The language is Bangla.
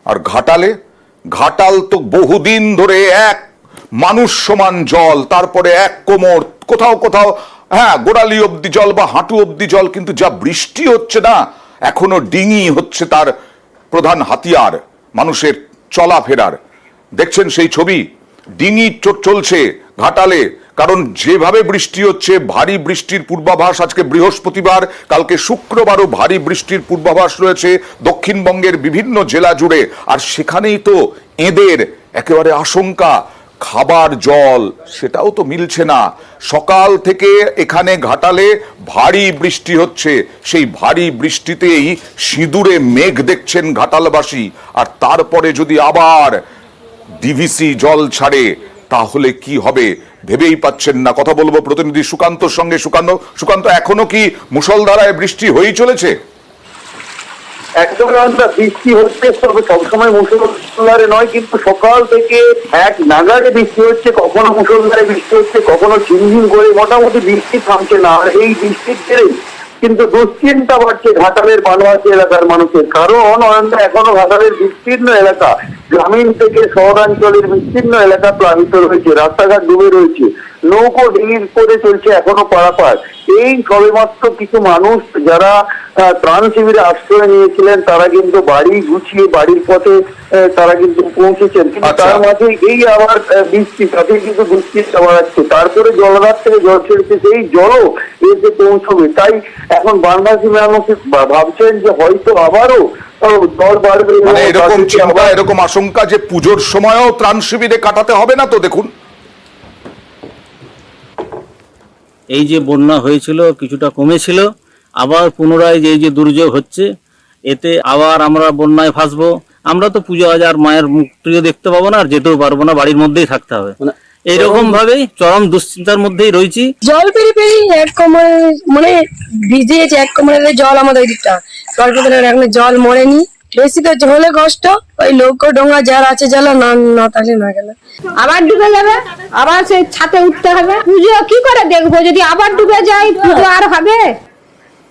আর ঘাটালে, ঘাটাল তো বহুদিন ধরে এক মানুষ সমান জল, তারপরে এক কোমর, কোথাও কোথাও হ্যাঁ গোড়ালি অব্দি জল বা হাঁটু অব্দি জল, কিন্তু যা বৃষ্টি হচ্ছে না, এখনো ডিঙি হচ্ছে তার প্রধান হাতিয়ার মানুষের চলাফেরার। দেখছেন সেই ছবি, ডিঙি চলছে ঘাটালে, কারণ যেভাবে বৃষ্টি হচ্ছে, ভারী বৃষ্টির পূর্বাভাস। আজকে বৃহস্পতিবার, কালকে শুক্রবারও ভারী বৃষ্টির পূর্বাভাস রয়েছে দক্ষিণবঙ্গের বিভিন্ন জেলা জুড়ে। আর সেখানেই তো এদের একেবারে আশঙ্কা, খাবার জল সেটাও তো মিলছে না। সকাল থেকে এখানে ঘাটালে ভারী বৃষ্টি হচ্ছে, সেই ভারী বৃষ্টিতেই সিঁদুরে মেঘ দেখছেন ঘাটালবাসী। আর তারপরে যদি আবার ডিভিসি জল ছাড়ে তাহলে কি হবে ভেবেই পাচ্ছেন না। কথা বলবো প্রতিনিধি সুকান্তর সঙ্গে। সুকান্ত, এখনো কি মুষলধারায় বৃষ্টি হয়েই চলেছে? একদম বৃষ্টি হচ্ছে, তবে সবসময় মুষলধারে নয়, কিন্তু সকাল থেকে এক নাগাড়ে বৃষ্টি হচ্ছে। কখনো মুষলধারে বৃষ্টি হচ্ছে, কখনো ঝিমঝিম করে, মোটামুটি বৃষ্টি থামছে না। আর এই বৃষ্টির জেরে কিন্তু দুশ্চিন্তা বাড়ছে ঘাটালের বানবাসী এলাকার মানুষের। কারণ এখনো ঘাটালের বিস্তীর্ণ এলাকা, গ্রামীণ থেকে শহরাঞ্চলের বিস্তীর্ণ এলাকা প্লাবিত রয়েছে, রাস্তাঘাট ডুবে রয়েছে, নৌকো ডিঙির করে চলছে এখনো পারাপার। এই সবেমাত্র কিছু মানুষ যারা ত্রাণ শিবিরে আশ্রয় নিয়েছিলেন, তারা কিন্তু বাড়ি গুছিয়ে বাড়ির পথে তারা কিন্তু পৌঁছেছেন। কিন্তু তার মাঝে এই আবার বৃষ্টি, তাতে কিন্তু দুশ্চিন্তা বাড়াচ্ছে। তারপরে জলঘাট থেকে জল ছেড়েছে, সেই জলও এসে পৌঁছবে। তাই এখন বানবাসী মানুষ ভাবছেন যে হয়তো আবারও জল বাড়বে। মানে এরকম চিন্তা, এরকম আশঙ্কা যে পুজোর সময়ও ত্রাণ শিবিরে কাটাতে হবে না তো। দেখুন, এই যে বন্যা হয়েছিল কিছুটা কমেছিল, আবার পুনরায় যে দুর্যোগ হচ্ছে, এতে আবার আমরা বন্যায় ফাঁসবো। আমরা তো পুজো আজ আর মায়ের মুখটিও দেখতে পাবো না, আর যেতেও পারবো না, বাড়ির মধ্যেই থাকতে হবে। এইরকম ভাবেই চরম দুশ্চিন্তার মধ্যেই রয়েছি। জল পেরিয়ে পেরিয়ে এক কোমরে মানে ভিজেছে, এক কোমরের জল আমাদের দিকটা জল পেরিয়ে এখন জল মরেনি। বেশি তো হলে কষ্ট, ওই নৌকো ডোঙা যার আছে জলে না থাকলে না গেলে আবার ডুবে যাবে, আবার সেই ছাতে উঠতে হবে। পুজো কি করে দেখবো যদি আবার ডুবে যায়? পুজো আর হবে?